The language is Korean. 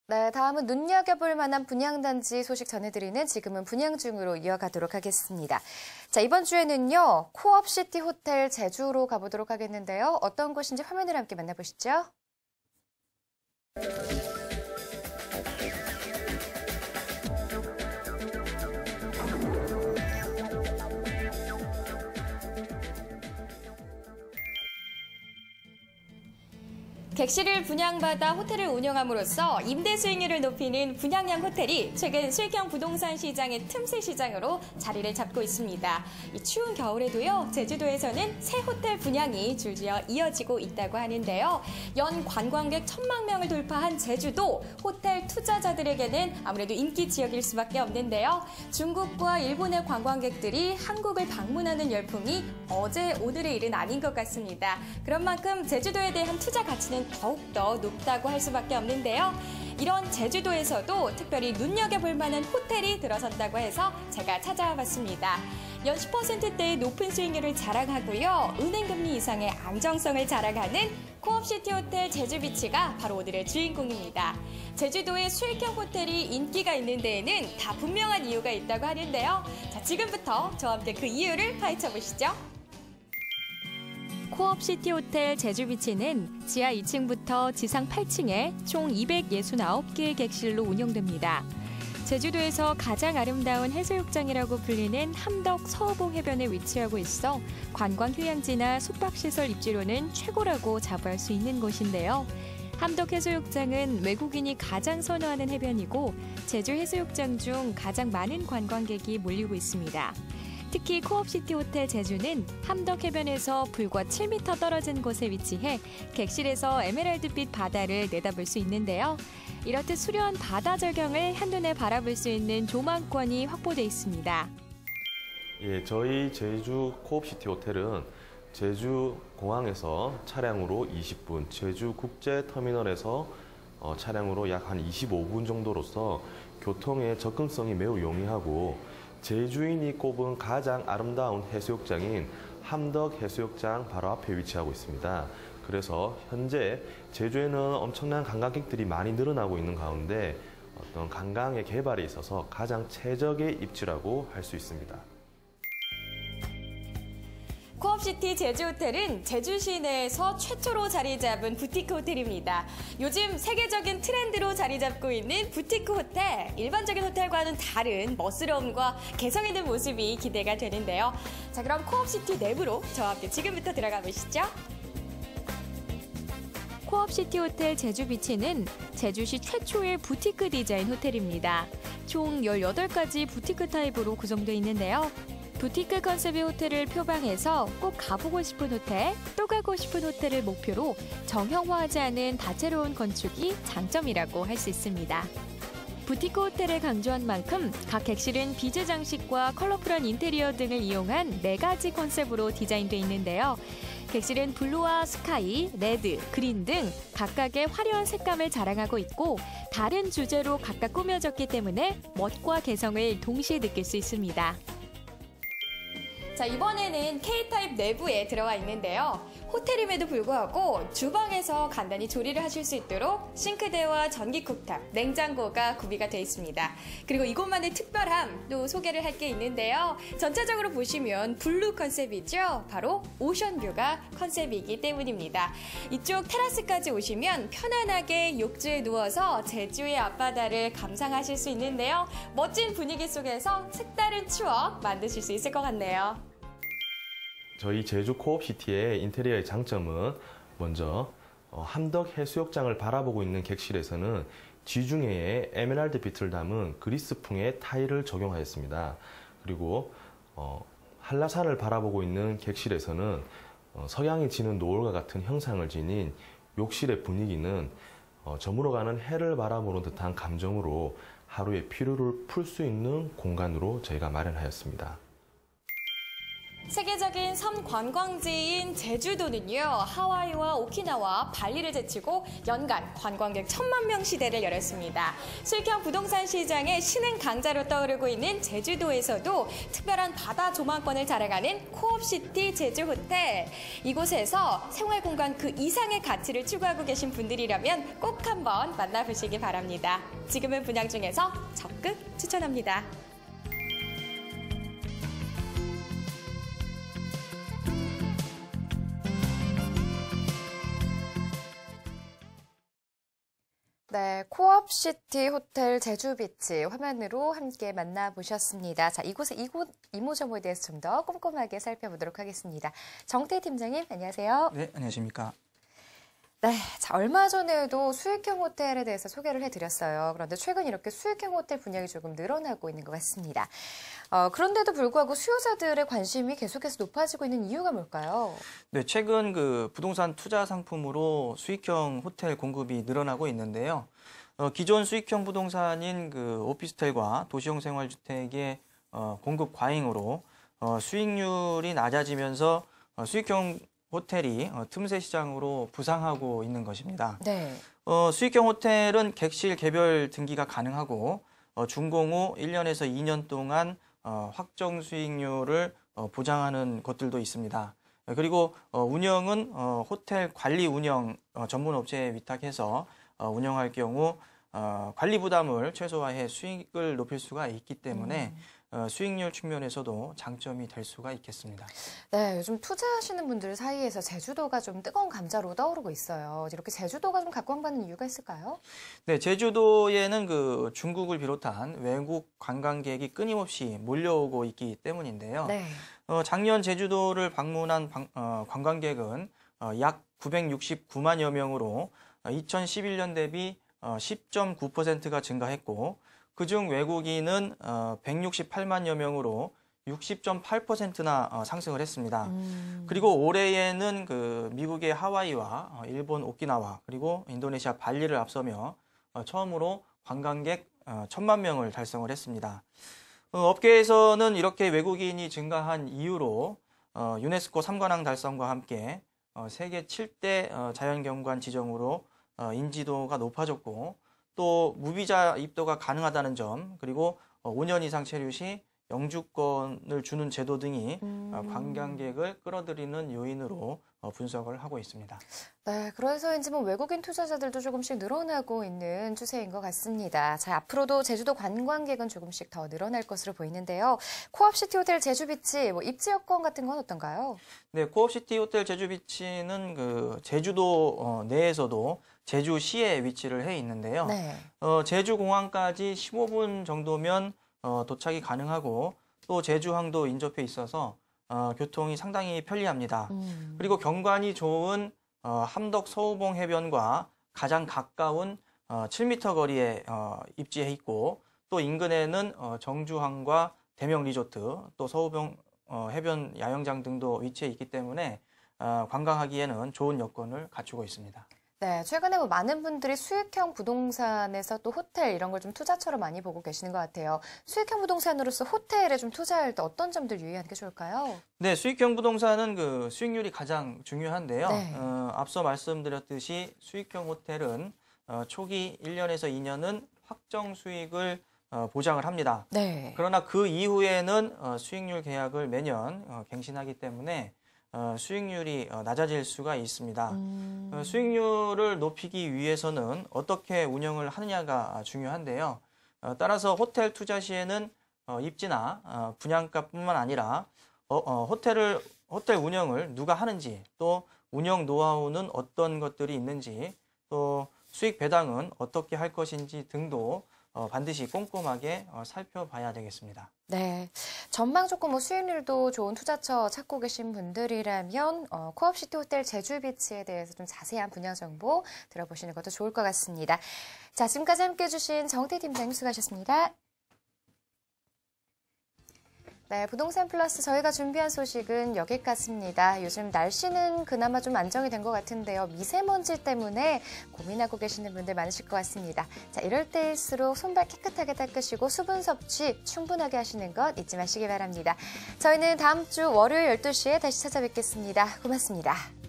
네, 다음은 눈여겨볼 만한 분양단지 소식 전해드리는 지금은 분양 중으로 이어가도록 하겠습니다. 자, 이번 주에는요, 코업시티 호텔 제주로 가보도록 하겠는데요. 어떤 곳인지 화면을 함께 만나보시죠. 객실을 분양받아 호텔을 운영함으로써 임대 수익률을 높이는 분양형 호텔이 최근 수익형 부동산 시장의 틈새 시장으로 자리를 잡고 있습니다. 이 추운 겨울에도요, 제주도에서는 새 호텔 분양이 줄지어 이어지고 있다고 하는데요. 연 관광객 1,000만 명을 돌파한 제주도, 호텔 투자자들에게는 아무래도 인기 지역일 수밖에 없는데요. 중국과 일본의 관광객들이 한국을 방문하는 열풍이 어제 오늘의 일은 아닌 것 같습니다. 그런 만큼 제주도에 대한 투자 가치는 더욱더 높다고 할 수밖에 없는데요. 이런 제주도에서도 특별히 눈여겨볼 만한 호텔이 들어선다고 해서 제가 찾아와 봤습니다. 연 10%대의 높은 수익률을 자랑하고요. 은행금리 이상의 안정성을 자랑하는 코업시티 호텔 제주비치가 바로 오늘의 주인공입니다. 제주도의 수익형 호텔이 인기가 있는 데에는 다 분명한 이유가 있다고 하는데요. 자, 지금부터 저와 함께 그 이유를 파헤쳐 보시죠. 코업시티 호텔 제주비치는 지하 2층부터 지상 8층에 총 269개의 객실로 운영됩니다. 제주도에서 가장 아름다운 해수욕장이라고 불리는 함덕 서호봉 해변에 위치하고 있어 관광 휴양지나 숙박시설 입지로는 최고라고 자부할 수 있는 곳인데요. 함덕 해수욕장은 외국인이 가장 선호하는 해변이고 제주 해수욕장 중 가장 많은 관광객이 몰리고 있습니다. 특히 코업시티 호텔 제주는 함덕 해변에서 불과 7m 떨어진 곳에 위치해 객실에서 에메랄드빛 바다를 내다볼 수 있는데요. 이렇듯 수려한 바다 절경을 한눈에 바라볼 수 있는 조망권이 확보돼 있습니다. 예, 저희 제주 코업시티 호텔은 제주 공항에서 차량으로 20분, 제주 국제터미널에서 차량으로 약 한 25분 정도로서 교통의 접근성이 매우 용이하고 제주인이 꼽은 가장 아름다운 해수욕장인 함덕 해수욕장 바로 앞에 위치하고 있습니다. 그래서 현재 제주에는 엄청난 관광객들이 많이 늘어나고 있는 가운데 어떤 관광의 개발에 있어서 가장 최적의 입지라고 할 수 있습니다. 코업시티 제주호텔은 제주 시내에서 최초로 자리 잡은 부티크 호텔입니다. 요즘 세계적인 트렌드로 자리 잡고 있는 부티크 호텔, 일반적인 호텔과는 다른 멋스러움과 개성 있는 모습이 기대가 되는데요. 자, 그럼 코업시티 내부로 저와 함께 지금부터 들어가 보시죠. 코업시티 호텔 제주비치는 제주시 최초의 부티크 디자인 호텔입니다. 총 18가지 부티크 타입으로 구성되어 있는데요. 부티크 컨셉의 호텔을 표방해서 꼭 가보고 싶은 호텔, 또 가고 싶은 호텔을 목표로 정형화하지 않은 다채로운 건축이 장점이라고 할 수 있습니다. 부티크 호텔을 강조한 만큼 각 객실은 비즈 장식과 컬러풀한 인테리어 등을 이용한 4가지 컨셉으로 디자인돼 있는데요. 객실은 블루와 스카이, 레드, 그린 등 각각의 화려한 색감을 자랑하고 있고 다른 주제로 각각 꾸며졌기 때문에 멋과 개성을 동시에 느낄 수 있습니다. 자, 이번에는 K타입 내부에 들어가 있는데요. 호텔임에도 불구하고 주방에서 간단히 조리를 하실 수 있도록 싱크대와 전기 쿡탑, 냉장고가 구비가 되어 있습니다. 그리고 이곳만의 특별함 또 소개를 할 게 있는데요. 전체적으로 보시면 블루 컨셉이죠. 바로 오션뷰가 컨셉이기 때문입니다. 이쪽 테라스까지 오시면 편안하게 욕조에 누워서 제주의 앞바다를 감상하실 수 있는데요. 멋진 분위기 속에서 색다른 추억 만드실 수 있을 것 같네요. 저희 제주 코업시티의 인테리어의 장점은 먼저 함덕 해수욕장을 바라보고 있는 객실에서는 지중해에 에메랄드 빛을 담은 그리스풍의 타일을 적용하였습니다. 그리고 한라산을 바라보고 있는 객실에서는 석양이 지는 노을과 같은 형상을 지닌 욕실의 분위기는 저물어가는 해를 바라보는 듯한 감정으로 하루의 피로를 풀 수 있는 공간으로 저희가 마련하였습니다. 세계적인 섬 관광지인 제주도는요, 하와이와 오키나와 발리를 제치고 연간 관광객 1,000만 명 시대를 열었습니다. 수익형 부동산 시장의 신흥 강자로 떠오르고 있는 제주도에서도 특별한 바다 조망권을 자랑하는 코업시티 제주호텔. 이곳에서 생활공간 그 이상의 가치를 추구하고 계신 분들이라면 꼭 한번 만나보시기 바랍니다. 지금은 분양 중에서 적극 추천합니다. 네, 코업시티 호텔 제주비치 화면으로 함께 만나보셨습니다. 자, 이곳 이모저모에 대해서 좀 더 꼼꼼하게 살펴보도록 하겠습니다. 정태 팀장님, 안녕하세요. 네, 안녕하십니까. 네, 자, 얼마 전에도 수익형 호텔에 대해서 소개를 해드렸어요. 그런데 최근 이렇게 수익형 호텔 분양이 조금 늘어나고 있는 것 같습니다. 그런데도 불구하고 수요자들의 관심이 계속해서 높아지고 있는 이유가 뭘까요? 네, 최근 그 부동산 투자 상품으로 수익형 호텔 공급이 늘어나고 있는데요. 기존 수익형 부동산인 그 오피스텔과 도시형 생활주택의 공급 과잉으로 수익률이 낮아지면서 수익형 호텔이 틈새 시장으로 부상하고 있는 것입니다. 네. 수익형 호텔은 객실 개별 등기가 가능하고 준공 후 1년에서 2년 동안 확정 수익률을 보장하는 것들도 있습니다. 그리고 운영은 호텔 관리 운영 전문 업체에 위탁해서 운영할 경우 관리 부담을 최소화해 수익을 높일 수가 있기 때문에 수익률 측면에서도 장점이 될 수가 있겠습니다. 네, 요즘 투자하시는 분들 사이에서 제주도가 좀 뜨거운 감자로 떠오르고 있어요. 이렇게 제주도가 좀 각광받는 이유가 있을까요? 네, 제주도에는 그 중국을 비롯한 외국 관광객이 끊임없이 몰려오고 있기 때문인데요. 네. 작년 제주도를 방문한 관광객은 약 969만여 명으로 2011년 대비 10.9%가 증가했고, 그중 외국인은 168만여 명으로 60.8%나 상승을 했습니다. 그리고 올해에는 그 미국의 하와이와 일본 오키나와 그리고 인도네시아 발리를 앞서며 처음으로 관광객 1,000만 명을 달성을 했습니다. 업계에서는 이렇게 외국인이 증가한 이유로 유네스코 3관왕 달성과 함께 세계 7대 자연경관 지정으로 인지도가 높아졌고, 또 무비자 입도가 가능하다는 점, 그리고 5년 이상 체류 시 영주권을 주는 제도 등이 관광객을 끌어들이는 요인으로 분석을 하고 있습니다. 네, 그래서인지 뭐 외국인 투자자들도 조금씩 늘어나고 있는 추세인 것 같습니다. 자, 앞으로도 제주도 관광객은 조금씩 더 늘어날 것으로 보이는데요. 코업시티 호텔 제주비치 입지 여건 같은 건 어떤가요? 네, 코업시티 호텔 제주비치는 그 제주도 내에서도 제주시에 위치를 해 있는데요. 네. 제주공항까지 15분 정도면 도착이 가능하고, 또 제주항도 인접해 있어서 교통이 상당히 편리합니다. 그리고 경관이 좋은 함덕 서우봉 해변과 가장 가까운 7m 거리에 입지해 있고, 또 인근에는 정주항과 대명 리조트, 또 서우봉 해변 야영장 등도 위치해 있기 때문에 관광하기에는 좋은 여건을 갖추고 있습니다. 네, 최근에 뭐 많은 분들이 수익형 부동산에서 또 호텔 이런 걸 좀 투자처럼 많이 보고 계시는 것 같아요. 수익형 부동산으로서 호텔에 좀 투자할 때 어떤 점들 유의하는 게 좋을까요? 네, 수익형 부동산은 그 수익률이 가장 중요한데요. 네. 앞서 말씀드렸듯이 수익형 호텔은 초기 1년에서 2년은 확정 수익을 보장을 합니다. 네. 그러나 그 이후에는 수익률 계약을 매년 갱신하기 때문에 수익률이 낮아질 수가 있습니다. 수익률을 높이기 위해서는 어떻게 운영을 하느냐가 중요한데요. 따라서 호텔 투자 시에는 입지나 분양가뿐만 아니라 호텔 운영을 누가 하는지, 또 운영 노하우는 어떤 것들이 있는지, 또 수익 배당은 어떻게 할 것인지 등도 반드시 꼼꼼하게 살펴봐야 되겠습니다. 네, 전망 좋고 뭐 수익률도 좋은 투자처 찾고 계신 분들이라면 코업시티 호텔 제주비치에 대해서 좀 자세한 분야 정보 들어보시는 것도 좋을 것 같습니다. 자, 지금까지 함께해 주신 정태 팀장님 수고하셨습니다. 네, 부동산 플러스 저희가 준비한 소식은 여기까지입니다. 요즘 날씨는 그나마 좀 안정이 된 것 같은데요. 미세먼지 때문에 고민하고 계시는 분들 많으실 것 같습니다. 자, 이럴 때일수록 손발 깨끗하게 닦으시고 수분 섭취 충분하게 하시는 것 잊지 마시기 바랍니다. 저희는 다음 주 월요일 12시에 다시 찾아뵙겠습니다. 고맙습니다.